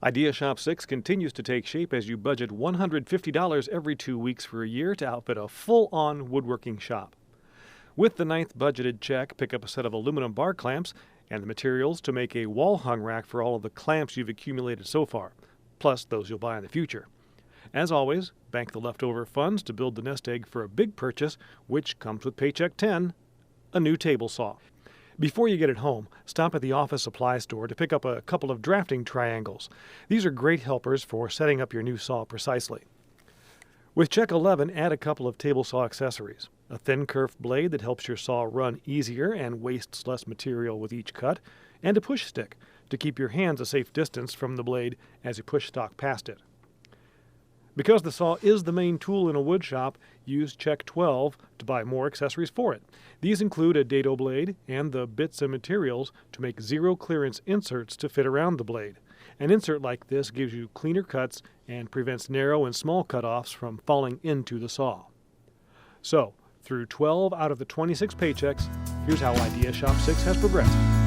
Idea Shop 6 continues to take shape as you budget $150 every 2 weeks for a year to outfit a full-on woodworking shop. With the ninth budgeted check, pick up a set of aluminum bar clamps and the materials to make a wall-hung rack for all of the clamps you've accumulated so far, plus those you'll buy in the future. As always, bank the leftover funds to build the nest egg for a big purchase, which comes with Paycheck 10, a new table saw. Before you get it home, stop at the office supply store to pick up a couple of drafting triangles. These are great helpers for setting up your new saw precisely. With check 11, add a couple of table saw accessories. A thin kerf blade that helps your saw run easier and wastes less material with each cut, and a push stick to keep your hands a safe distance from the blade as you push stock past it. Because the saw is the main tool in a wood shop, use check 12 to buy more accessories for it. These include a dado blade and the bits and materials to make zero clearance inserts to fit around the blade. An insert like this gives you cleaner cuts and prevents narrow and small cutoffs from falling into the saw. So, through 12 out of the 26 paychecks, here's how Idea Shop 6 has progressed.